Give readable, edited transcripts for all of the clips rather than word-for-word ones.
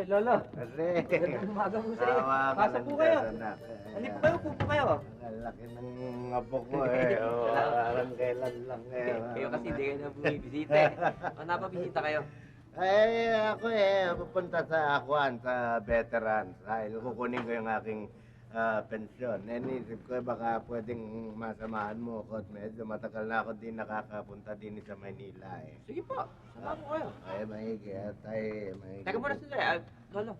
Ay, Lolo. Kasi, Magandang umaga po sa inyo. tawa ka Pasok lang po kayo. dyan, anak. Halip po kayo, pupo kayo. Ang laki ng apo ko eh. Oh, parang kailan lang eh. Kayo kasi hindi kayo na bumibisita eh. O, napabisita kayo? Eh, ako pupunta sa Akuan, sa veterans. Dahil kukunin ko yung aking pensyon. Naisip ko baka pwedeng masamahan mo ako at medyo matagal na ako din nakakapunta din sa Maynila eh. Sige po, sama po kayo. Ay, maigi at ay, maigi. Teka muna sandali. Lolo,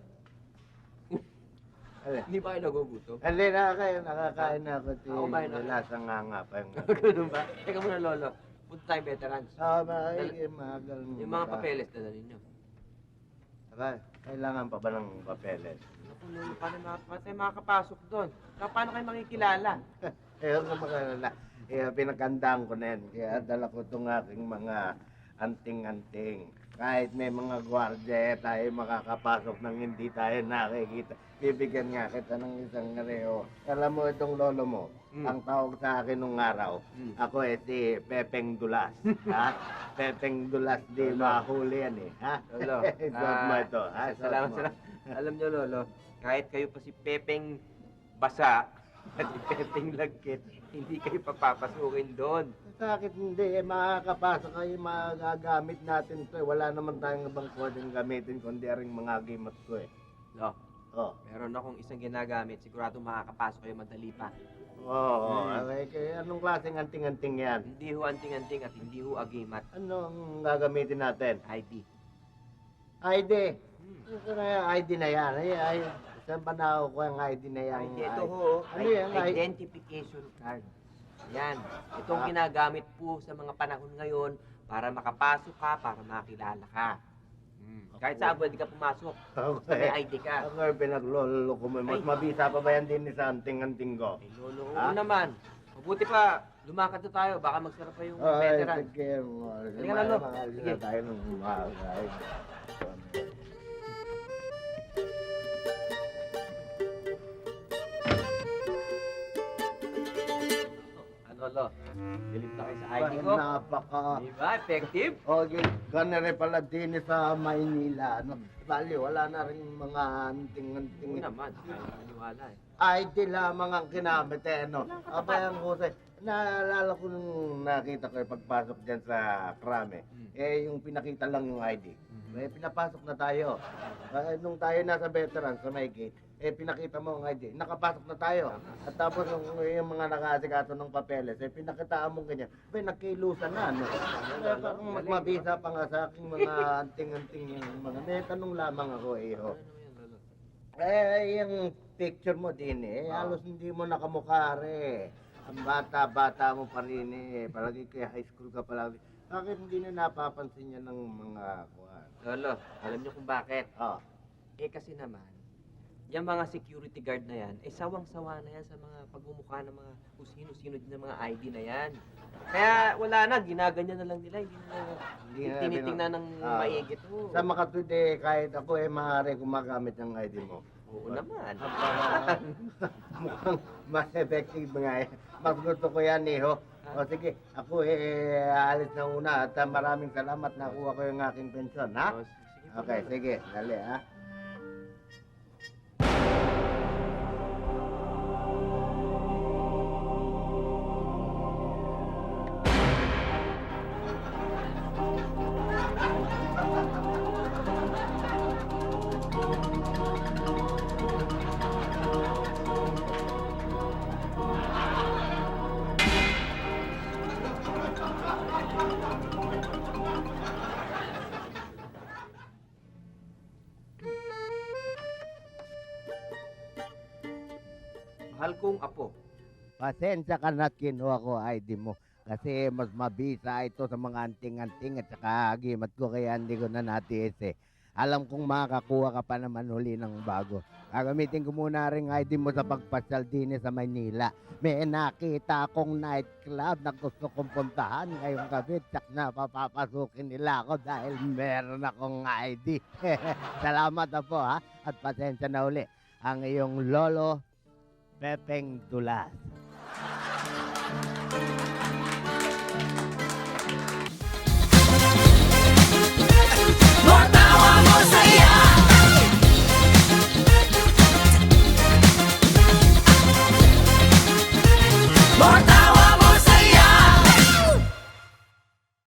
Alin? hindi ba kayo nagugutom? Hindi na kayo, nakakain na ako. Kumain na. Lasang nga pa yung... Ganun ba? Teka muna, Lolo. Punta tayo veterans. Maigi, magal mo. Yung mga papeles dala ninyo. Saka, kailangan pa ba ng papeles? Ako, Lolo, paano tayo makakapasok doon? Paano kayo makikilala? Huwag ka makalala. Pinagandaan ko na yan. Kaya dala ko itong aking mga anting-anting. Kahit may mga gwardiya, tayo makakapasok nang hindi tayo nakikita. Bibigyan nga kita ng isang reo. Alam mo itong lolo mo, ang tawag sa akin nung araw, ako si Pepeng Dulas. Ha? Pepeng Dulas, di mahuli yan eh. Ha? Lolo, Suot mo ito. Ha? Suot salamat, mo. salamat. Alam nyo, Lolo, kahit kayo pa si Pepeng Basa at si Pepeng Lagkit, hindi kayo papapasukin doon. Bakit hindi? Makakapasok kayo, magagamit natin ito. Wala naman tayong ibang pwedeng gamitin kundi rin mga gimat ko eh. No, Oh. meron akong isang ginagamit. Sigurado makakapasok kayo madali pa. Oo. Okay. Kaya anong klaseng anting-anting yan? Hindi ho anting-anting at hindi ho agimat. Anong gagamitin natin? ID. ID. Ito na yung ID na yan. Ay, saan ba nakukuha ang ID na yan? ID, ito ho. Ano yan? Identification card. Yan. Itong ginagamit po sa mga panahon ngayon para makapasok ka, para makilala ka. Kahit saan pwede ka pumasok. Basta may ID ka. Ako ay pinaglolo ko mo. Mas Ay. mabisa pa ba yan din sa anting-anting ko? Ay, Lolo, Ha? oo naman. Mabuti pa, lumakad na tayo. Baka magsarap pa yung veteran. Sige. Halika na, Lo. Maalis Sige. na tayo ng umaga. Ano, Lo? Bilip na kayo sa ID ko. Napaka... Di ba? Effective? Okay, gana rin pala din sa Maynila. No? Bali, wala na rin mga Oo anting-anting. naman. Kaya maniwala eh. ID lamang ang kinamit eh, no? Abayang ko sa... Naalala ko nung nakita ko yung pagpasok dyan sa Krame. Eh, yung pinakita lang yung ID. Eh, pinapasok na tayo. Nung tayo nasa veterans sa may gate, eh, pinakita mo ang ID. Nakapasok na tayo. At tapos yung mga nakasikaso ng papeles, eh, pinakitaan mo ganyan. May nagkilusan na, no? Eh, parang mas mabisa pa nga sa aking mga anting-anting yung mga... May tanong lamang ako, iho. Ano yan, Lolo? Yung picture mo din eh, halos hindi mo nakamukha rin. Ang bata-bata mo pa rin eh. Palagi kaya high school ka palagi. Bakit hindi na napapansin yan ng mga kuhan? Lolo, alam niyo kung bakit? Oh. Eh kasi naman, yung mga security guard na yan, eh sawang-sawa na yan sa mga pagmumukha ng mga kung sino-sino din ng mga ID na yan. Kaya wala na, ginaganyan na lang nila, hindi na tinitingnan ng maigit. Sa makatwid eh, kahit ako eh, maaari gumagamit ng ID mo. Oo naman. Mukhang mas effective nga eh. Mas gusto ko yan eh, ho. O sige, ako eh, alis na una at maraming salamat nakuha ko yung aking pensyon, ha? Oh, sige po, Okay, Lolo. sige, dali ha. Mahal kong apo. Pasensya ka na kinuha ko ID mo. Kasi mas mabisa ito sa mga anting-anting at saka agimat ko kaya hindi ko na natiis eh. Alam kong makakakuha ka pa naman uli ng bago. Gagamitin ko muna rin ID mo sa pagpasyal din sa Maynila. May nakita akong nightclub na gusto kong puntahan ngayong gabi. Tsak na papapasukin nila ako dahil meron akong ID. Salamat na po ha. At pasensya na uli. Ang iyong lolo, Pepeng Dulas.